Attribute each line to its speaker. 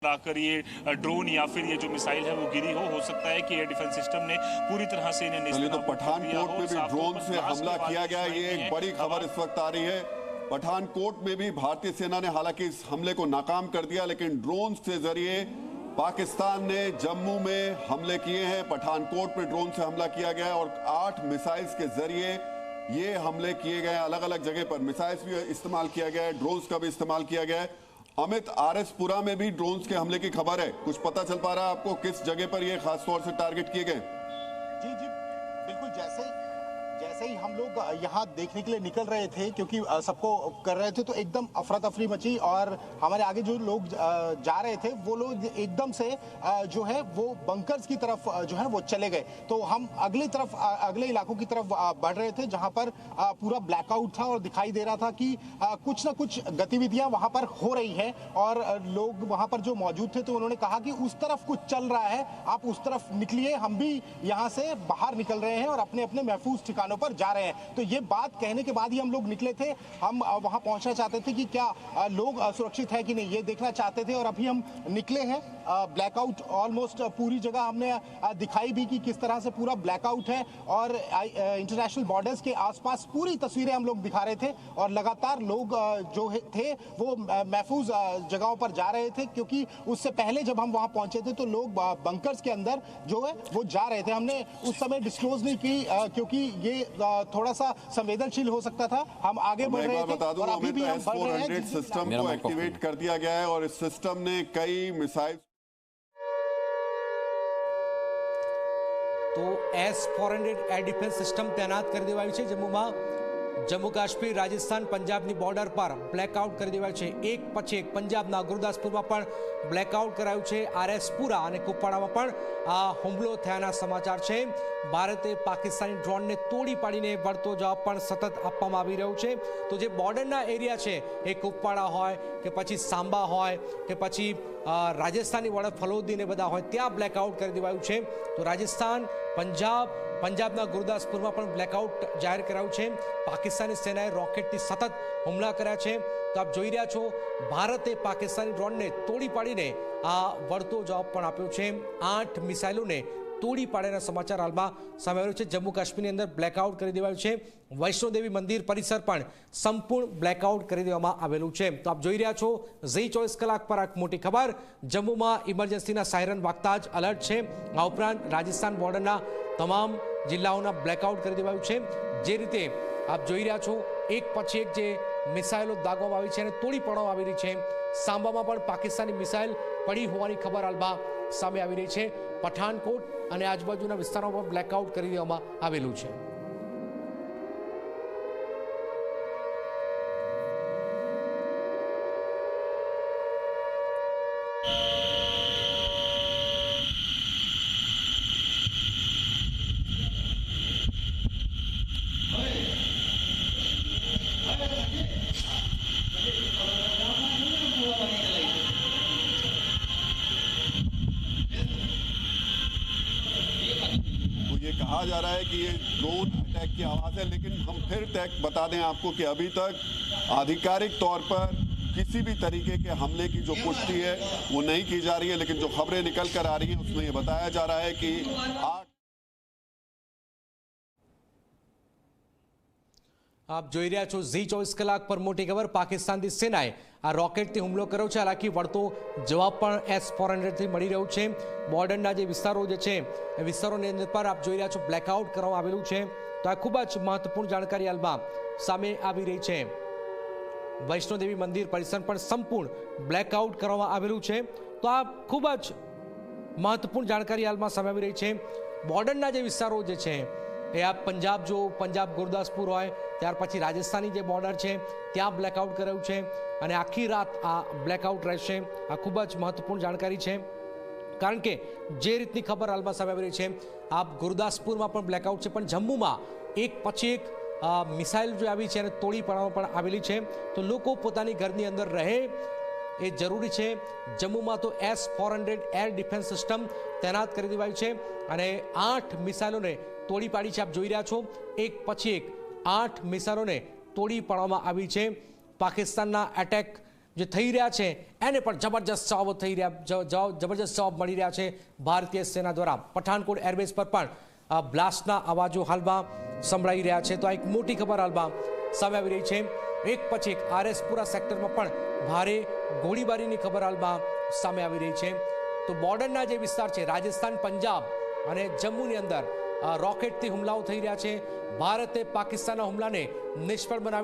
Speaker 1: आकर ये ड्रोन या फिर ये जो मिसाइल है वो गिरी हो सकता है कि एयर डिफेंस सिस्टम ने पूरी तरह से इन्हें
Speaker 2: चलिए, तो पठानकोट में भी ड्रोन से हमला किया गया, ये एक बड़ी खबर इस वक्त आ रही है। पठानकोट में भी भारतीय सेना ने हालांकि इस हमले को नाकाम कर दिया, लेकिन ड्रोन के जरिए पाकिस्तान ने जम्मू में हमले किए हैं। पठानकोट में ड्रोन से हमला किया गया और 8 मिसाइल्स के जरिए ये हमले किए गए। अलग अलग जगह पर मिसाइल्स भी इस्तेमाल किया गया है, ड्रोन्स का भी इस्तेमाल किया गया है। अमित, आरएसपुरा में भी ड्रोन्स के हमले की खबर है, कुछ पता चल पा रहा है आपको किस जगह पर ये खास तौर से टारगेट किए गए?
Speaker 3: जी जी बिल्कुल, जैसे ही हम लोग यहाँ देखने के लिए निकल रहे थे, क्योंकि सबको कर रहे थे, तो एकदम अफरा तफरी मची और हमारे आगे जो लोग जा रहे थे वो लोग एकदम से जो है वो बंकर्स की तरफ जो है वो चले गए। तो हम अगले इलाकों की तरफ बढ़ रहे थे, जहां पर पूरा ब्लैकआउट था और दिखाई दे रहा था कि कुछ ना कुछ गतिविधियां वहां पर हो रही है और लोग वहां पर जो मौजूद थे तो उन्होंने कहा कि उस तरफ कुछ चल रहा है, आप उस तरफ निकलिए, हम भी यहाँ से बाहर निकल रहे हैं और अपने अपने महफूज ठिकानों पर जा रहे हैं। तो ये बात कहने के बाद ही हम लोग निकले थे। हम वहां पहुंचना चाहते थे कि क्या लोग सुरक्षित है कि नहीं, ये देखना चाहते थे और अभी हम निकले हैं। ब्लैकआउट ऑलमोस्ट पूरी जगह हमने दिखाई भी कि किस तरह से पूरा ब्लैकआउट है और इंटरनेशनल बॉर्डर्स के आसपास पूरी तस्वीरें हम लोग दिखा रहे थे और लगातार लोग जो थे वो महफूज जगहों पर जा रहे थे, क्योंकि उससे पहले जब हम वहां पहुंचे थे तो लोग बंकर्स के अंदर जो है वो जा रहे थे। हमने उस समय डिस्क्लोज नहीं की क्योंकि ये थोड़ा सा संवेदनशील हो सकता था। हम आगे बढ़ रहे थे और अभी भी हम बढ़ रहे हैं।
Speaker 2: सिस्टम को एक्टिवेट कर दिया गया है और इस सिस्टम ने कई मिसाइल
Speaker 4: तो S-400 एयर डिफेंस सिस्टम तैनात कर देवाયું છે જમ્મુમાં। જમ્મુ કાશ્મીર રાજસ્થાન પંજાબની બોર્ડર પર બ્લેકઆઉટ કરી દેવાયું છે। એક પછી એક પંજાબના ગુરદાસપુરમાં પણ બ્લેકઆઉટ કરાયું છે। આરએસપુરા અને કુપવાડામાં પણ આ હુમલો થયાના સમાચાર છે। ભારતે પાકિસ્તાની ડ્રોનને તોડી પાડીને વળતો જવાબ પણ સતત આપવામાં આવી રહ્યો છે। તો જે બોર્ડરના એરિયા છે એ કુપવાડા હોય કે પછી સાંબા હોય કે પછી રાજસ્થાનની બોર્ડર ફલોદી ને બધા હોય ત્યાં બ્લેકઆઉટ કરી દેવાયું છે। તો રાજસ્થાન પંજાબના ગુરદાસપુરમાં પણ બ્લેકઆઉટ જાહેર કરાયું છે। પાકિસ્તાની સેનાએ રોકેટથી સતત હુમલા કર્યા છે। તો આપ જોઈ રહ્યા છો, ભારતે પાકિસ્તાની ડ્રોનને તોડી પાડીને આ વળતો જવાબ પણ આપ્યો છે। 8 મિસાઇલોને તોડી પાડ્યાના સમાચાર હાલમાં સામે આવ્યો છે। જમ્મુ કાશ્મીરની અંદર બ્લેકઆઉટ કરી દેવાયું છે। વૈષ્ણોદેવી મંદિર પરિસર પણ સંપૂર્ણ બ્લેકઆઉટ કરી દેવામાં આવેલું છે। તો આપ જોઈ રહ્યા છો ઝી 24 કલાક પર એક મોટી ખબર, જમ્મુમાં ઇમરજન્સીના સાયરન વાગતા જ અલર્ટ છે। આ ઉપરાંત રાજસ્થાન બોર્ડરના તમામ જિલ્લાઓના બ્લેકઆઉટ કરી દેવાયું છે। જે રીતે આપ જોઈ રહ્યા છો એક પછી એક જે મિસાઇલો દાગવામાં આવી છે અને તોડી પાડવામાં આવી રહી છે। સાંબામાં પણ પાકિસ્તાની મિસાઇલ પડી હોવાની ખબર હાલમાં સામે આવી રહી છે। પઠાનકોટ અને આજુબાજુના વિસ્તારોમાં બ્લેકઆઉટ કરી દેવામાં આવેલું છે।
Speaker 2: कहा जा रहा है कि ये ड्रोन अटैक की आवाज है, लेकिन हम फिर बता दें आपको कि अभी तक आधिकारिक तौर पर किसी भी तरीके के हमले की जो पुष्टि है वो नहीं की जा रही है। लेकिन जो खबरें निकल कर आ रही हैं उसमें ये बताया जा रहा है कि
Speaker 4: आप જોઈ રહ્યા છો ઝી 24 કલાક પર મોટી ખબર। પાકિસ્તાનની સેનાએ આ રોકેટથી હુમલો કર્યો છે। હાલાકી વળતો જવાબ પણ S-400 થી મળી રહ્યો છે। બોર્ડરના જે વિસ્તારો જે છે એ વિસ્તારોની અંદર પર આપ જોઈ રહ્યા છો બ્લેકઆઉટ કરવામાં આવેલું છે। તો આ ખૂબ જ મહત્વપૂર્ણ જાણકારી હાલમાં સામે આવી રહી છે। વૈષ્ણોદેવી મંદિર પરિસર પણ સંપૂર્ણ બ્લેકઆઉટ કરવામાં આવેલું છે। તો આ ખૂબ જ મહત્વપૂર્ણ જાણકારી હાલમાં સામે આવી રહી છે। બોર્ડરના જે વિસ્તારો જે છે એ આ પંજાબ જો પંજાબ ગુરદાસપુર હોય, ત્યાર પછી રાજસ્થાનની જે બોર્ડર છે ત્યાં બ્લેકઆઉટ કરાયું છે અને આખી રાત આ બ્લેકઆઉટ રહેશે। આ ખૂબ જ મહત્વપૂર્ણ જાણકારી છે, કારણ કે જે રીતની ખબર હાલમાં સામે આવી રહી છે આ ગુરદાસપુરમાં પણ બ્લેકઆઉટ છે, પણ જમ્મુમાં એક પછી એક મિસાઇલ જો આવી છે અને તોડી પાડવામાં પણ આવેલી છે। તો લોકો પોતાની ઘરની અંદર રહે એ જરૂરી છે। જમ્મુમાં તો S-400 એર ડિફેન્સ સિસ્ટમ તૈનાત કરી દેવાયું છે અને 8 મિસાઇલોને તોડી પાડી છે। આપ જોઈ રહ્યા છો એક પછી એક 8 મિસાઇલોને તોડી પાડવામાં આવી છે। પાકિસ્તાનના એટેક જે થઈ રહ્યા છે એને પણ જબરજસ્ત જબરજસ્ત જવાબ મળી રહ્યા છે ભારતીય સેના દ્વારા. પઠાનકોટ એરબેઝ પર પણ બ્લાસ્ટના અવાજો હાલમાં સંભળાઈ રહ્યા છે. તો આ એક મોટી ખબર હાલમાં સામે આવી રહી છે. એક પછી એક આરએસપુરા સેક્ટરમાં પણ ભારે ગોળીબારીની ખબર હાલમાં સામે આવી રહી છે. તો બોર્ડરના જે વિસ્તાર છે રાજસ્થાન, પંજાબ અને જમ્મુની અંદર રોકેટથી હુમલાઓ થઈ રહ્યા છે. ભારતે પાકિસ્તાનના હુમલાને નિષ્ફળ બનાવી